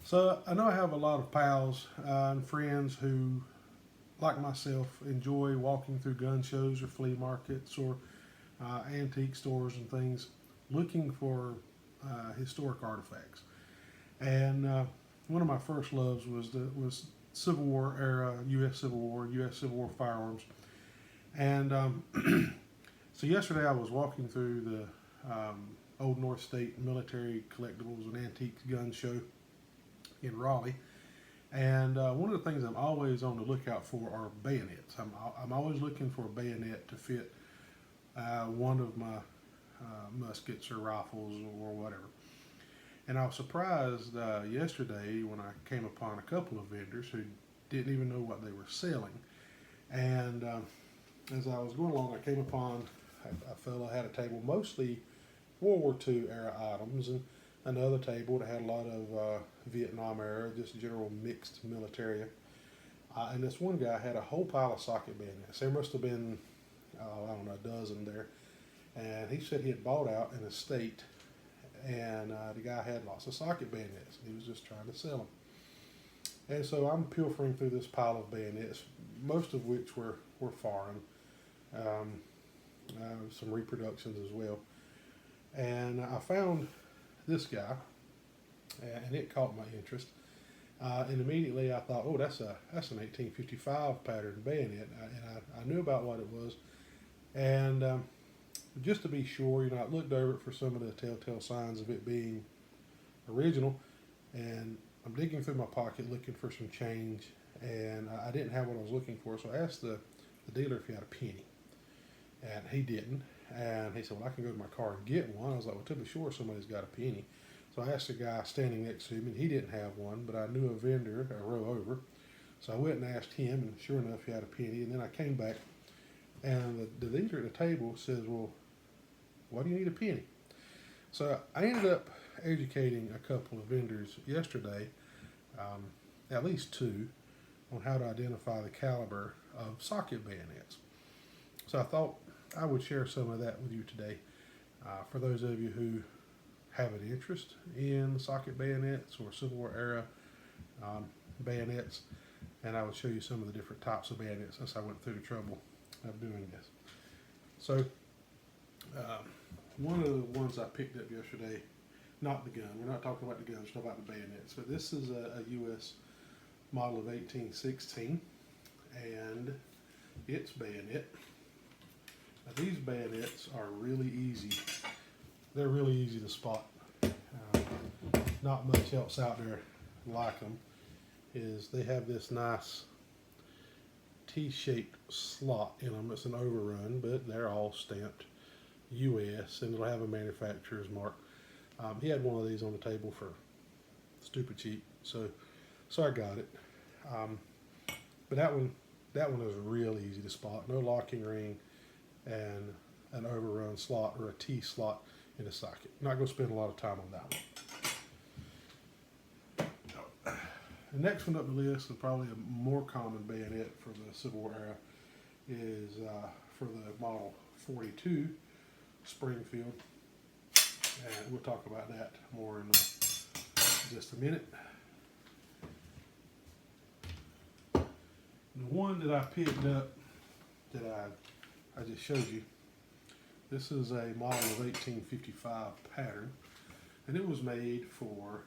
So I know I have a lot of pals and friends who, like myself, enjoy walking through gun shows or flea markets or antique stores and things, looking for historic artifacts. And one of my first loves was Civil War era, U.S. Civil War, U.S. Civil War firearms. And so yesterday I was walking through the Old North State Military Collectibles and Antiques Gun Show in Raleigh. And one of the things I'm always on the lookout for are bayonets. I'm always looking for a bayonet to fit one of my muskets or rifles or whatever. And I was surprised yesterday when I came upon a couple of vendors who didn't even know what they were selling. And as I was going along, I came upon a fellow had a table mostly World War II era items, and another table that had a lot of Vietnam era, just general mixed military. And this one guy had a whole pile of socket bayonets. There must have been, I don't know, a dozen there. And he said he had bought out an estate, and the guy had lots of socket bayonets. He was just trying to sell them. And so I'm pilfering through this pile of bayonets, most of which were foreign, some reproductions as well. And I found this guy, and it caught my interest. And immediately I thought, oh, that's an 1855 pattern bayonet, and I knew about what it was. And just to be sure, I looked over it for some of the telltale signs of it being original. And I'm digging through my pocket looking for some change, and I didn't have what I was looking for. So I asked the dealer if he had a penny, and he didn't. And he said, well, I can go to my car and get one. I was like, well, to be sure, somebody's got a penny. So I asked the guy standing next to him, and he didn't have one, but I knew a vendor a row over. So I went and asked him, and sure enough, he had a penny. And then I came back, and the dealer at the table says, well, why do you need a penny? So I ended up educating a couple of vendors yesterday, at least two, on how to identify the caliber of socket bayonets. So I thought I would share some of that with you today. For those of you who have an interest in socket bayonets or Civil War era bayonets, and I would show you some of the different types of bayonets since I went through the trouble of doing this. So one of the ones I picked up yesterday, not the gun, we're not talking about the guns, we're talking about the bayonets, but this is a U.S. model of 1816, and its bayonet. Now these bayonets are really easy. They're really easy to spot. Not much else out there like them. Is they have this nice T-shaped slot in them. It's an overrun, but they're all stamped U.S. and it'll have a manufacturer's mark. He had one of these on the table for stupid cheap, so I got it. But that one is real easy to spot. No locking ring, and an overrun slot or a T slot in a socket. Not going to spend a lot of time on that one. The next one up the list, and probably a more common bayonet for the Civil War era, is for the Model 42 Springfield, and we'll talk about that more in just a minute. The one that I picked up that I just showed you, this is a model of 1855 pattern, and it was made for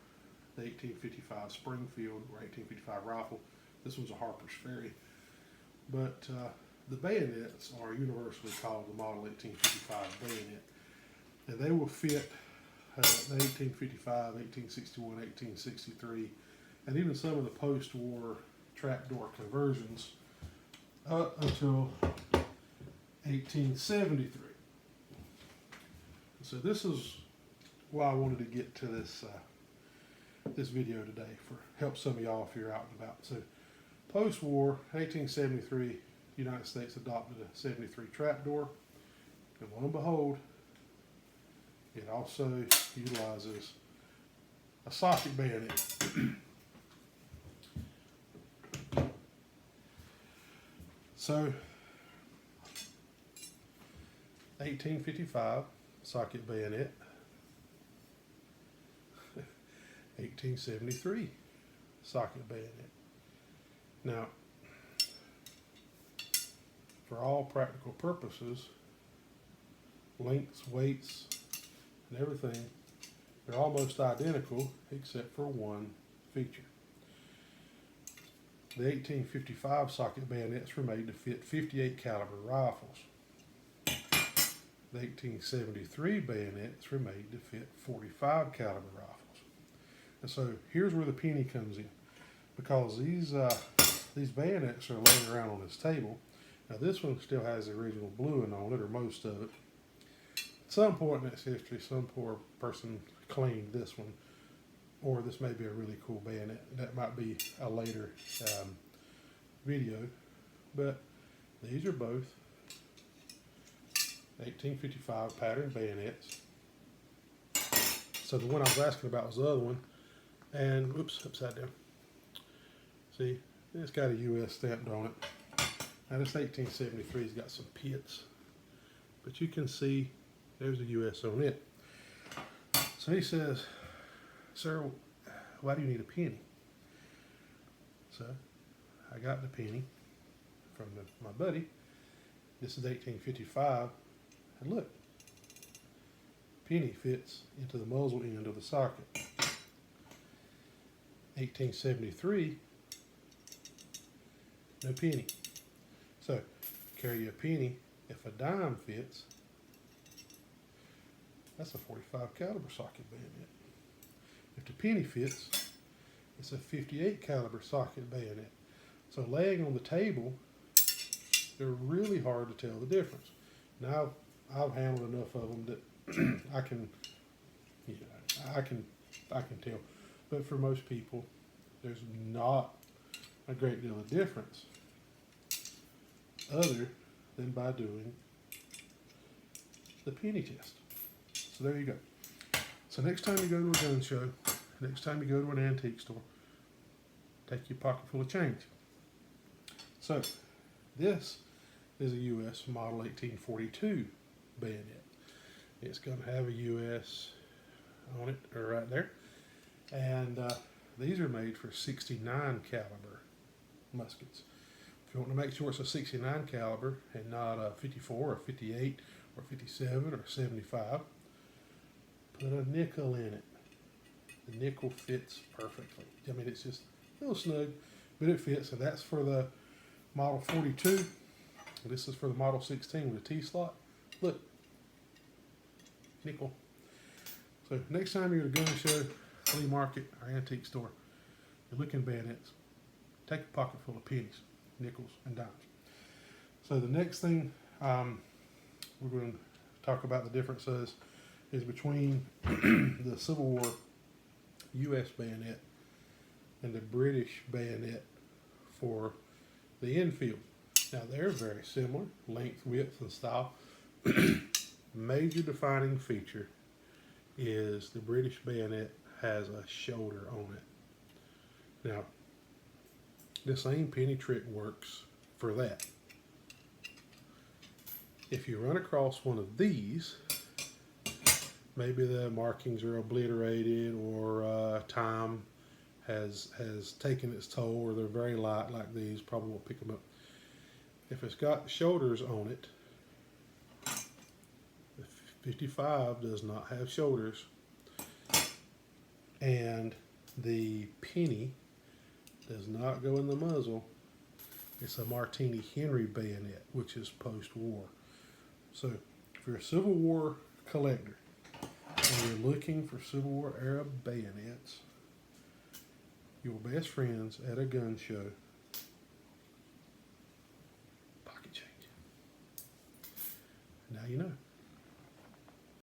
the 1855 Springfield or 1855 rifle. This one's a Harper's Ferry, but the bayonets are universally called the model 1855 bayonet, and they will fit the 1855, 1861, 1863, and even some of the post-war trapdoor conversions up until 1873. So this is why I wanted to get to this this video today, for help some of y'all if you're out and about. So post-war, 1873, the United States adopted a 73 trapdoor, and lo and behold, it also utilizes a socket bayonet. So 1855 socket bayonet, 1873 socket bayonet. Now, for all practical purposes, lengths, weights, and everything, they're almost identical except for one feature. The 1855 socket bayonets were made to fit 58 caliber rifles. The 1873 bayonets were made to fit 45 caliber rifles. And so here's where the penny comes in, because these bayonets are laying around on this table. Now this one still has the original bluing on it, or most of it. At some point in its history, some poor person claimed this one, or this may be a really cool bayonet. That might be a later video, but these are both 1855 pattern bayonets. So the one I was asking about was the other one, and whoops, upside down. See, it's got a US stamped on it. Now this 1873's got some pits, but you can see there's a US on it. So he says, "Sir, why do you need a penny?" So I got the penny from my buddy. This is 1855, and look, penny fits into the muzzle end of the socket. 1873, no penny. So carry a penny. If a dime fits, that's a 45 caliber socket bayonet. If the penny fits, it's a 58 caliber socket bayonet. So laying on the table, they're really hard to tell the difference. Now I've handled enough of them that I can tell. But for most people, there's not a great deal of difference, other than by doing the penny test. So there you go. So next time you go to a gun show, next time you go to an antique store, take your pocket full of change. So this is a US model 1842 bayonet. It's going to have a US on it, or right there. And these are made for 69 caliber muskets. If you want to make sure it's a 69 caliber and not a 54 or 58 or 57 or 75, put a nickel in it. The nickel fits perfectly. I mean, it's just a little snug, but it fits. And that's for the model 42. This is for the model 16 with a T-slot. Look, nickel. So next time you're at a gun show, flea market, or antique store, you're looking bayonets, take a pocket full of pennies, nickels, and dimes. So the next thing we're going to talk about the differences is between the Civil War US bayonet and the British bayonet for the Enfield. Now they're very similar, length, width, and style. Major defining feature is the British bayonet has a shoulder on it. Now, the same penny trick works for that. If you run across one of these, maybe the markings are obliterated, or time has taken its toll, or they're very light like these, probably won't pick them up. If it's got shoulders on it, the 55 does not have shoulders, and the penny does not go in the muzzle. It's a Martini Henry bayonet, which is post-war. So if you're a Civil War collector and you're looking for Civil War era bayonets, your best friends at a gun show, pocket change. Now you know.